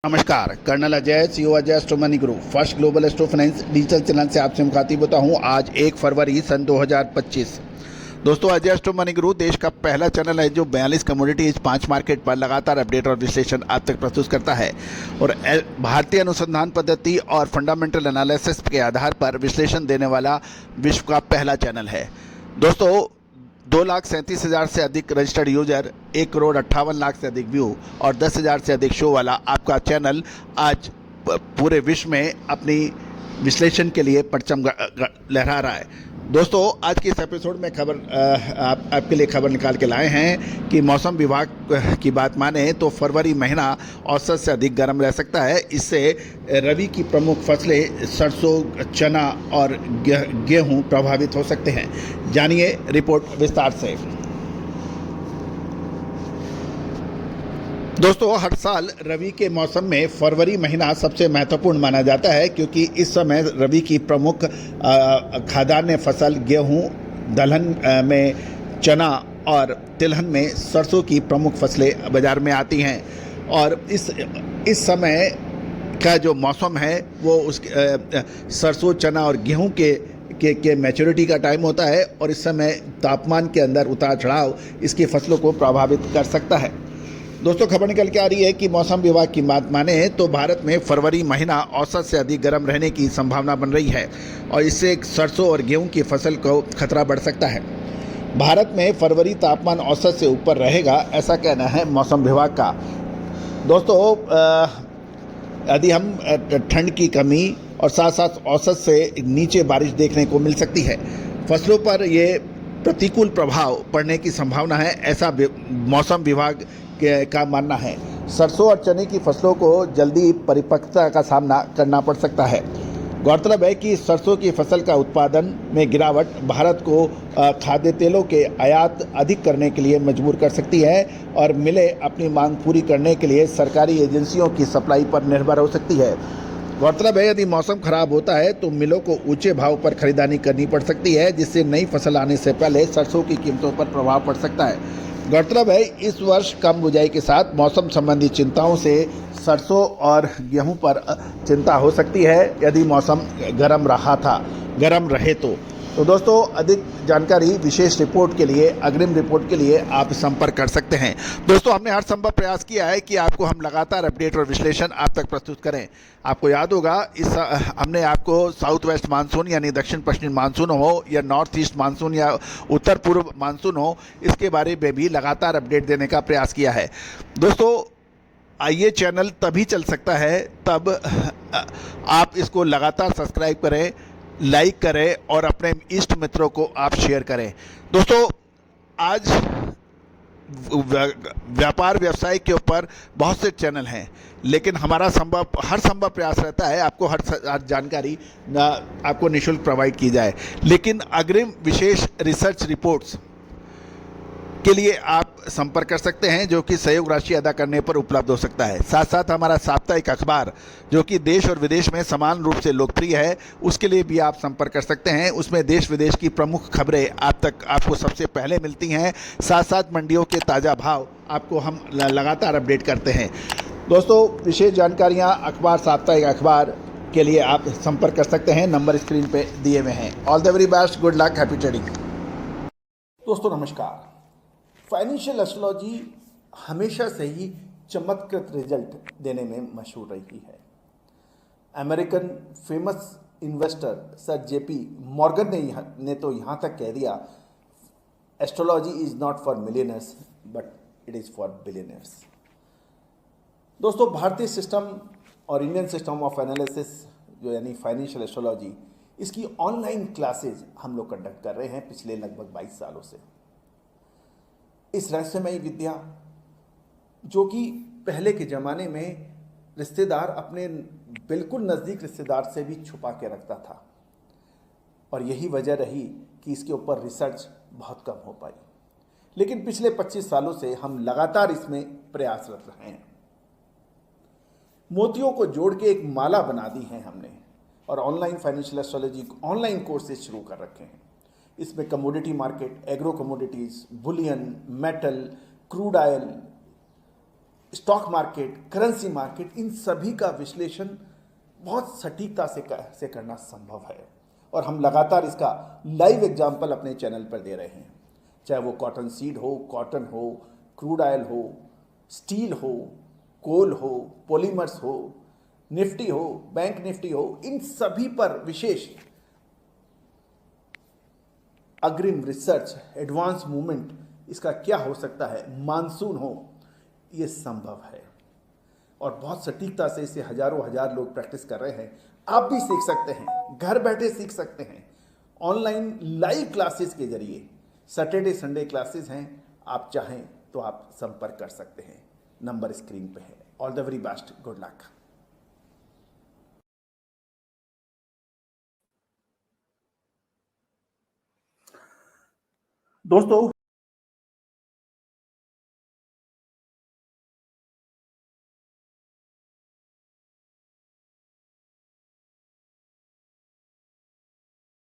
नमस्कार, colonel Ajay, CEO Ajay astro money group, first global astro finance digital channel से आपसे मुखातिब होता हूं। आज 1 फरवरी सन 2025। दोस्तों, अजय एस्ट्रो मनी ग्रुप देश का पहला चैनल है जो 42 कमोडिटीज 5 मार्केट पर लगातार अपडेट और विश्लेषण आप तक प्रस्तुत करता है और भारतीय अनुसंधान पद्धति और फंडामेंटल एनालिसिस के आधार पर विश्लेषण देने वाला विश्व का पहला चैनल है। दोस्तों, 2,37,000 से अधिक रजिस्टर्ड यूजर, 1,58,00,000 से अधिक व्यू और 10,000 से अधिक शो वाला आपका चैनल आज पूरे विश्व में अपनी विश्लेषण के लिए परचम लहरा रहा है। दोस्तों, आज के इस एपिसोड में आपके लिए खबर निकाल के लाए हैं कि मौसम विभाग की बात माने तो फरवरी महीना औसत से अधिक गर्म रह सकता है। इससे रबी की प्रमुख फसलें सरसों, चना और गेहूं प्रभावित हो सकते हैं। जानिए रिपोर्ट विस्तार से। दोस्तों, हर साल रबी के मौसम में फरवरी महीना सबसे महत्वपूर्ण माना जाता है क्योंकि इस समय रबी की प्रमुख खाद्यान्न फसल गेहूं, दलहन में चना और तिलहन में सरसों की प्रमुख फसलें बाज़ार में आती हैं और इस समय का जो मौसम है वो सरसों, चना और गेहूं के मैच्योरिटी का टाइम होता है और इस समय तापमान के अंदर उतार चढ़ाव इसकी फसलों को प्रभावित कर सकता है। दोस्तों, खबर निकल के आ रही है कि मौसम विभाग की बात माने तो भारत में फरवरी महीना औसत से अधिक गर्म रहने की संभावना बन रही है और इससे सरसों और गेहूं की फसल को खतरा बढ़ सकता है। भारत में फरवरी तापमान औसत से ऊपर रहेगा, ऐसा कहना है मौसम विभाग का। दोस्तों, यदि हम ठंड की कमी और साथ साथ औसत से नीचे बारिश देखने को मिल सकती है, फसलों पर ये प्रतिकूल प्रभाव पड़ने की संभावना है, ऐसा मौसम विभाग का मानना है। सरसों और चने की फसलों को जल्दी परिपक्वता का सामना करना पड़ सकता है। गौरतलब है कि सरसों की फसल का उत्पादन में गिरावट भारत को खाद्य तेलों के आयात अधिक करने के लिए मजबूर कर सकती है और मिलें अपनी मांग पूरी करने के लिए सरकारी एजेंसियों की सप्लाई पर निर्भर हो सकती है। गौरतलब है, यदि मौसम खराब होता है तो मिलों को ऊंचे भाव पर खरीदारी करनी पड़ सकती है, जिससे नई फसल आने से पहले सरसों की कीमतों पर प्रभाव पड़ सकता है। गौरतलब है, इस वर्ष कम बुझाई के साथ मौसम संबंधी चिंताओं से सरसों और गेहूं पर चिंता हो सकती है यदि मौसम गर्म रहे तो दोस्तों, अधिक जानकारी विशेष रिपोर्ट के लिए, अग्रिम रिपोर्ट के लिए आप संपर्क कर सकते हैं। दोस्तों, हमने हर संभव प्रयास किया है कि आपको हम लगातार अपडेट और विश्लेषण आप तक प्रस्तुत करें। आपको याद होगा, हमने आपको साउथ वेस्ट मानसून यानी दक्षिण पश्चिम मानसून हो या नॉर्थ ईस्ट मानसून या उत्तर पूर्व मानसून हो, इसके बारे में भी लगातार अपडेट देने का प्रयास किया है। दोस्तों, ये चैनल तभी चल सकता है तब आप इसको लगातार सब्सक्राइब करें, लाइक करें और अपने इष्ट मित्रों को आप शेयर करें। दोस्तों, आज व्यापार व्यवसाय के ऊपर बहुत से चैनल हैं, लेकिन हमारा हर संभव प्रयास रहता है आपको हर जानकारी आपको निःशुल्क प्रोवाइड की जाए। लेकिन अग्रिम विशेष रिसर्च रिपोर्ट्स के लिए आप संपर्क कर सकते हैं, जो कि सहयोग राशि अदा करने पर उपलब्ध हो सकता है। साथ साथ हमारा साप्ताहिक अखबार, जो कि देश और विदेश में समान रूप से लोकप्रिय है, उसके लिए भी आप संपर्क कर सकते हैं। उसमें देश विदेश की प्रमुख खबरें आपको सबसे पहले मिलती हैं। साथ साथ मंडियों के ताज़ा भाव आपको हम लगातार अपडेट करते हैं। दोस्तों, विशेष जानकारियाँ अखबार, साप्ताहिक अखबार के लिए आप संपर्क कर सकते हैं। नंबर स्क्रीन पर दिए हुए हैं। All the very best, good luck, happy trading. दोस्तों नमस्कार। फाइनेंशियल एस्ट्रोलॉजी हमेशा से ही चमत्कृत रिजल्ट देने में मशहूर रही है। American famous investor sir JP Morgan ने तो यहाँ तक कह दिया, astrology is not for millionaires but it is for billionaires. दोस्तों, भारतीय सिस्टम और इंडियन सिस्टम ऑफ एनालिसिस जो यानी फाइनेंशियल एस्ट्रोलॉजी, इसकी ऑनलाइन क्लासेज हम लोग कंडक्ट कर रहे हैं पिछले लगभग 22 सालों से। इस रहस्यमयी विद्या, जो कि पहले के ज़माने में रिश्तेदार अपने बिल्कुल नज़दीक रिश्तेदार से भी छुपा के रखता था, और यही वजह रही कि इसके ऊपर रिसर्च बहुत कम हो पाई। लेकिन पिछले 25 सालों से हम लगातार इसमें प्रयासरत रहे हैं। मोतियों को जोड़ के एक माला बना दी है हमने, और online financial astrology online courses शुरू कर रखे हैं। इसमें commodity market, agro commodities, bullion, metal, crude oil, stock market, currency market, इन सभी का विश्लेषण बहुत सटीकता से करना संभव है और हम लगातार इसका लाइव एग्जाम्पल अपने चैनल पर दे रहे हैं। चाहे वो कॉटन सीड हो, कॉटन हो, क्रूड ऑयल हो, स्टील हो, कोल हो, पॉलीमर्स हो, निफ्टी हो, बैंक निफ्टी हो, इन सभी पर विशेष अग्रिम रिसर्च, एडवांस मूवमेंट, इसका क्या हो सकता है, मानसून हो, ये संभव है और बहुत सटीकता से इसे हजारों हजार लोग प्रैक्टिस कर रहे हैं। आप भी सीख सकते हैं, घर बैठे सीख सकते हैं, ऑनलाइन लाइव क्लासेस के जरिए। सैटरडे संडे क्लासेस हैं, आप चाहें तो आप संपर्क कर सकते हैं, नंबर स्क्रीन पे है। All the very best, good luck. दोस्तों